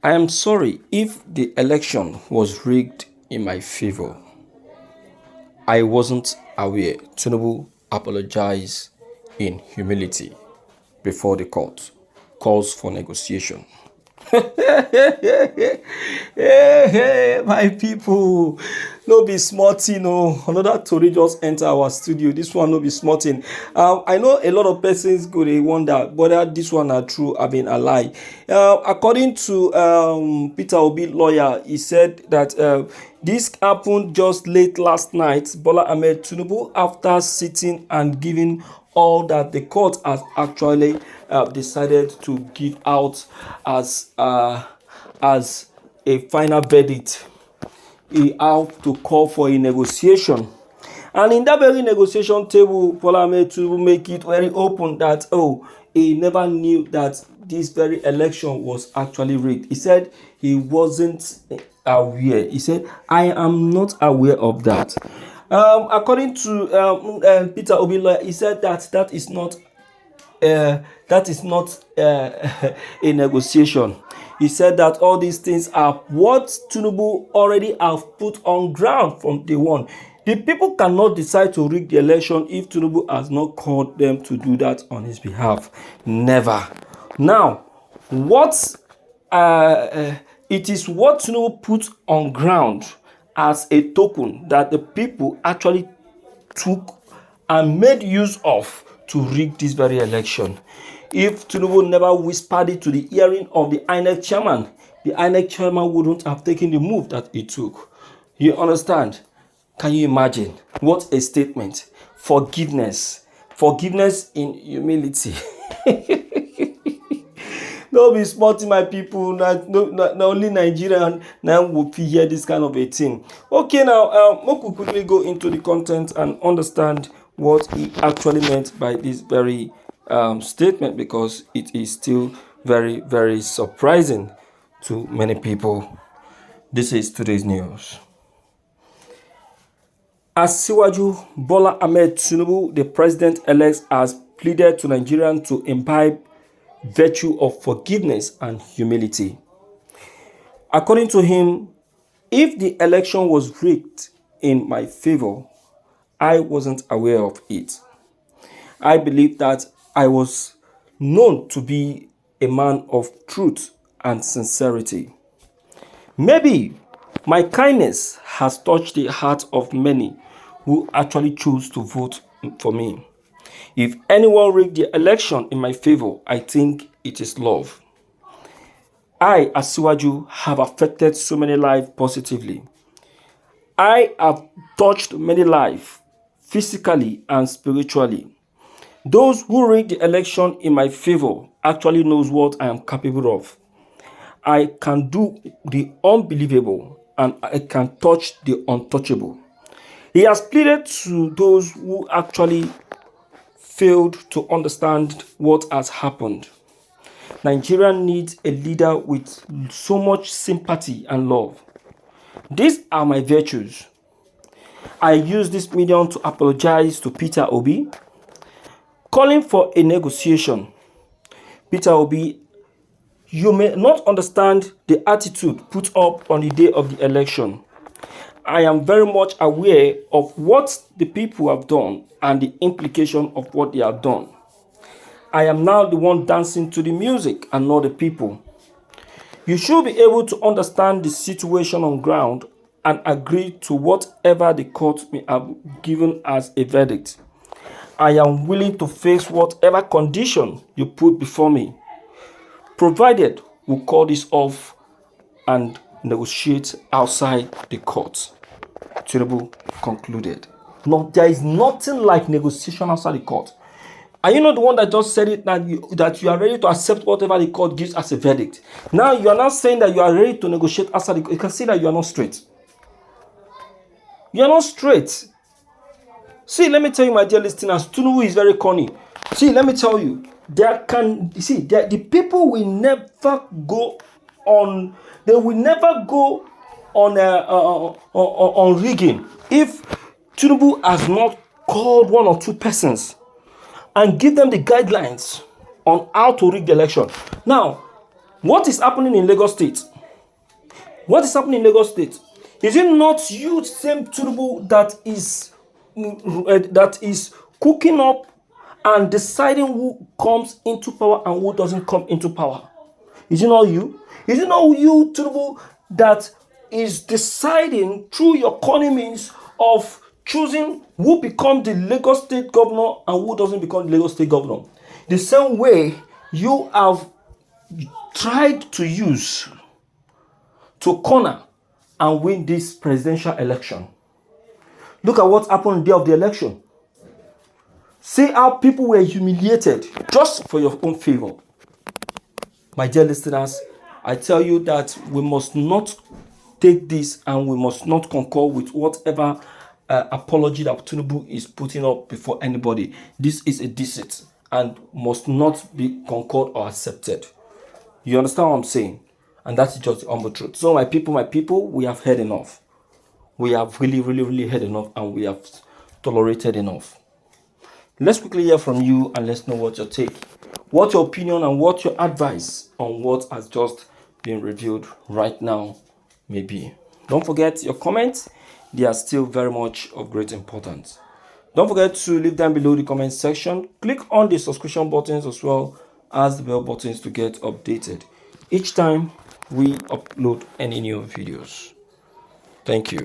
I am sorry if the election was rigged in my favor. I wasn't aware. Tinubu apologized in humility before the court. Calls for negotiation. Hey, my people, no be smarting. No, another tori just enter our studio. This one no be smarting. I know a lot of persons go dey wonder whether this one are true or been a lie. According to Peter Obi lawyer, he said that this happened just late last night. Bola Ahmed Tinubu, after sitting and giving all that the court has actually decided to give out as a final verdict, he had to call for a negotiation. And in that very negotiation table, Bola Ahmed Tinubu make it very open that he never knew that this very election was actually rigged. He said he wasn't aware. He said, I am not aware of that. According to Peter Obi lawyer, he said that that is not a negotiation. He said that all these things are what Tinubu already have put on ground from day one. The people cannot decide to rig the election if Tinubu has not called them to do that on his behalf. Never. Now, it is what Tinubu put on ground as a token that the people actually took and made use of to rig this very election. If Tinubu never whispered it to the hearing of the INEC chairman wouldn't have taken the move that he took. You understand? Can you imagine? What a statement. Forgiveness in humility. No be smart, my people. Not only Nigerian now will hear this kind of a thing. Okay, now we could quickly go into the content and understand what he actually meant by this very statement, because it is still very, very surprising to many people. This is today's news. Asiwaju Bola Ahmed Tinubu, the president-elect, has pleaded to Nigerians to imbibe virtue of forgiveness and humility. According to him, if the election was rigged in my favor, I wasn't aware of it. I believe that I was known to be a man of truth and sincerity. Maybe my kindness has touched the heart of many who actually choose to vote for me. If anyone rigged the election in my favor, I think it is love. I, Asiwaju, have affected so many lives positively. I have touched many lives physically and spiritually. Those who rigged the election in my favor actually knows what I am capable of. I can do the unbelievable and I can touch the untouchable. He has pleaded to those who actually failed to understand what has happened. Nigeria needs a leader with so much sympathy and love. These are my virtues. I use this medium to apologize to Peter Obi, calling for a negotiation. Peter Obi, you may not understand the attitude put up on the day of the election. I am very much aware of what the people have done and the implication of what they have done. I am now the one dancing to the music and not the people. You should be able to understand the situation on ground and agree to whatever the court may have given as a verdict. I am willing to face whatever condition you put before me, provided we call this off and negotiate outside the court. Tinubu concluded. No, there is nothing like negotiation outside the court. Are you not the one that just said it, that you are ready to accept whatever the court gives as a verdict? Now you are not saying that you are ready to negotiate outside the court. You can see that you are not straight. You are not straight. See, let me tell you, my dear listeners, Tinubu is very corny. See, let me tell you, the people will never go on. They will never go on rigging if Tinubu has not called one or two persons and give them the guidelines on how to rig the election. Now, what is happening in Lagos State? What is happening in Lagos State? Is it not you, same Tinubu, that is cooking up and deciding who comes into power and who doesn't come into power? Is it not you? Is it not you, Tinubu, that is deciding through your cunning means of choosing who become the Lagos State governor and who doesn't become the Lagos State governor? The same way you have tried to use to corner and win this presidential election. Look at what happened on the day of the election. See how people were humiliated just for your own favor. My dear listeners, I tell you that we must not take this and we must not concur with whatever apology that Tinubu is putting up before anybody. This is a deceit and must not be concurred or accepted. You understand what I'm saying? And that's just the humble truth. So my people, we have heard enough. We have really heard enough, and we have tolerated enough. Let's quickly hear from you and let's know what your take, what your opinion, and what your advice on what has just been revealed right now may be. Don't forget your comments. They are still very much of great importance. Don't forget to leave them below the comment section. Click on the subscription buttons as well as the bell buttons to get updated each time we upload any new videos. Thank you.